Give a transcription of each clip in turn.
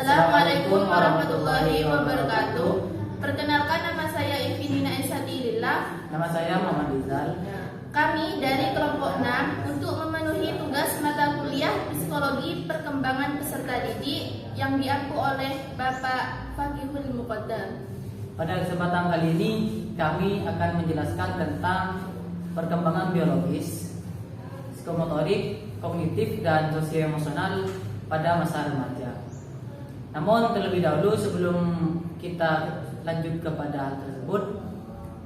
Assalamualaikum warahmatullahi wabarakatuh. Perkenalkan, nama saya Ivinina Ensatilillah. Nama saya Muhammad Rizal. Kami dari kelompok 6 untuk memenuhi tugas mata kuliah Psikologi Perkembangan Peserta Didik yang diampu oleh Bapak Fakihul Muqaddam. Pada kesempatan kali ini kami akan menjelaskan tentang perkembangan biologis, psikomotorik, kognitif, dan sosioemosional pada masa remaja. Namun terlebih dahulu sebelum kita lanjut kepada hal tersebut,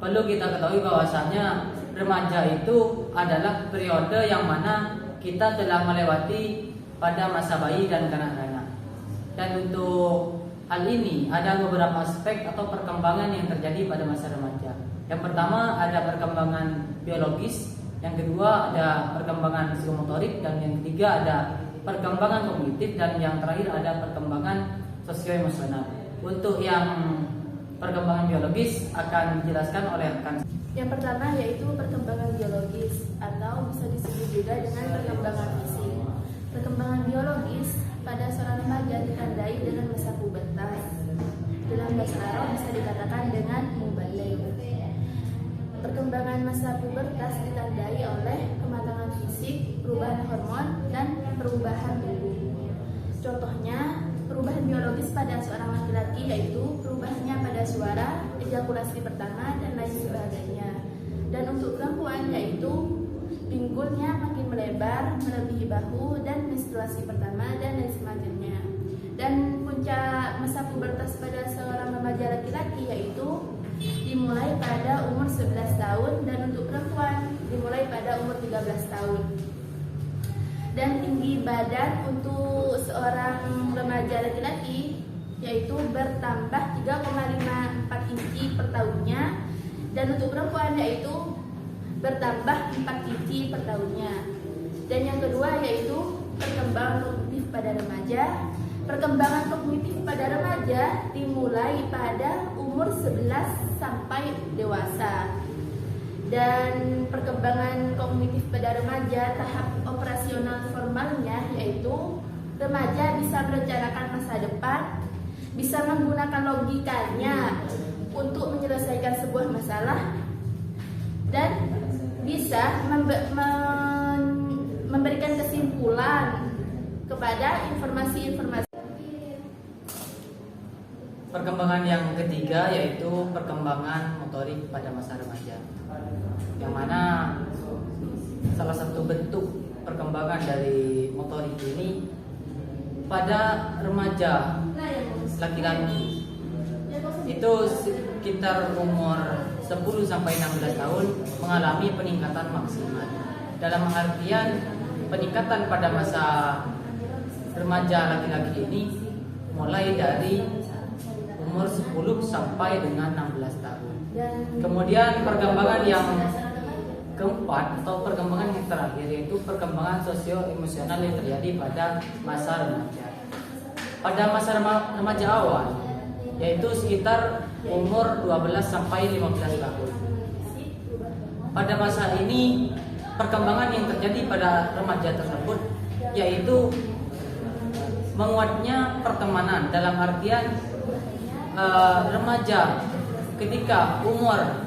perlu kita ketahui bahwasanya remaja itu adalah periode yang mana kita telah melewati pada masa bayi dan kanak-kanak. Dan untuk hal ini ada beberapa aspek atau perkembangan yang terjadi pada masa remaja. Yang pertama ada perkembangan biologis, yang kedua ada perkembangan psikomotorik, dan yang ketiga ada perkembangan kognitif, dan yang terakhir ada perkembangan sosioemosional. Untuk yang perkembangan biologis akan dijelaskan oleh rekan. Yang pertama yaitu perkembangan biologis atau bisa disebut juga dengan perkembangan fisik. Perkembangan biologis pada seorang remaja ditandai dengan masa pubertas. Dalam bahasa Arab bisa dikatakan dengan mubaligh. Perkembangan masa pubertas ditandai oleh kematangan fisik, perubahan hormon, dan perubahan tubuh. Contohnya, perubahan biologis pada seorang laki-laki yaitu perubahannya pada suara, ejakulasi pertama, dan lain sebagainya. Dan untuk perempuan yaitu pinggulnya makin melebar, melebihi bahu, dan menstruasi pertama, dan lain semacamnya. Dan puncak masa pubertas pada seorang remaja laki-laki yaitu dimulai pada umur 11 tahun, dan untuk perempuan dimulai pada umur 13 tahun. Dan tinggi badan untuk seorang remaja laki-laki yaitu bertambah 3,54 inci per tahunnya, dan untuk perempuan yaitu bertambah 4 inci per tahunnya. Dan yang kedua yaitu perkembangan kognitif pada remaja. Perkembangan kognitif pada remaja dimulai pada umur 11 sampai dewasa. Dan perkembangan kognitif pada remaja tahap operasional formalnya yaitu remaja bisa merencanakan masa depan, bisa menggunakan logikanya untuk menyelesaikan sebuah masalah, dan bisa memberikan kesimpulan kepada informasi-informasi. Perkembangan yang ketiga yaitu perkembangan motorik pada masa remaja, yang mana salah satu bentuk perkembangan dari motorik ini pada remaja laki-laki itu sekitar umur 10 sampai 16 tahun mengalami peningkatan maksimal. Dalam artian peningkatan pada masa remaja laki-laki ini mulai dari umur 10 sampai dengan 16 tahun. Kemudian perkembangan yang keempat atau perkembangan yang terakhir yaitu perkembangan sosio-emosional yang terjadi pada masa remaja. Pada masa remaja awal yaitu sekitar umur 12 sampai 15 tahun. Pada masa ini perkembangan yang terjadi pada remaja tersebut yaitu menguatnya pertemanan, dalam artian remaja ketika umur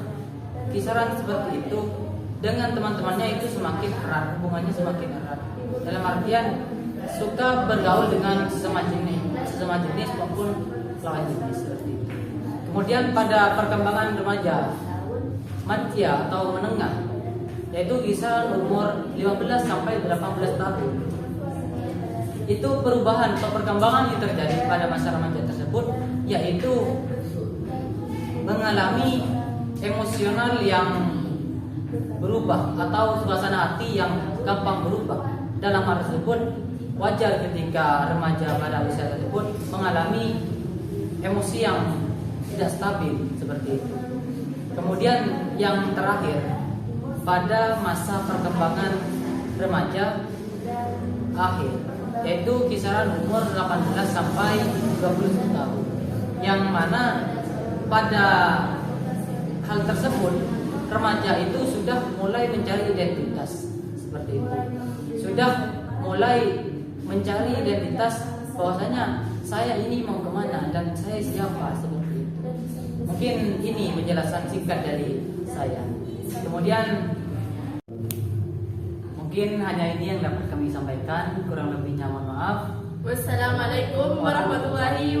kisaran seperti itu dengan teman-temannya itu semakin erat, hubungannya semakin erat. Dalam artian suka bergaul dengan sesama jenis maupun lawan jenis seperti itu. Kemudian pada perkembangan remaja madya atau menengah yaitu kisaran umur 15 sampai 18 tahun. Itu perubahan atau perkembangan yang terjadi pada masa remaja tersebut yaitu mengalami emosional yang berubah atau suasana hati yang gampang berubah. Dalam hal tersebut wajar ketika remaja pada usia tersebut mengalami emosi yang tidak stabil seperti itu. Kemudian yang terakhir pada masa perkembangan remaja akhir yaitu kisaran umur 18 sampai 20 tahun, yang mana pada hal tersebut remaja itu sudah mulai mencari identitas seperti itu, sudah mulai mencari identitas bahwasanya saya ini mau kemana dan saya siapa, seperti itu. Mungkin ini penjelasan singkat dari saya. Kemudian mungkin hanya ini yang dapat kami sampaikan, kurang lebihnya mohon maaf. Wassalamualaikum warahmatullahi wabarakatuh.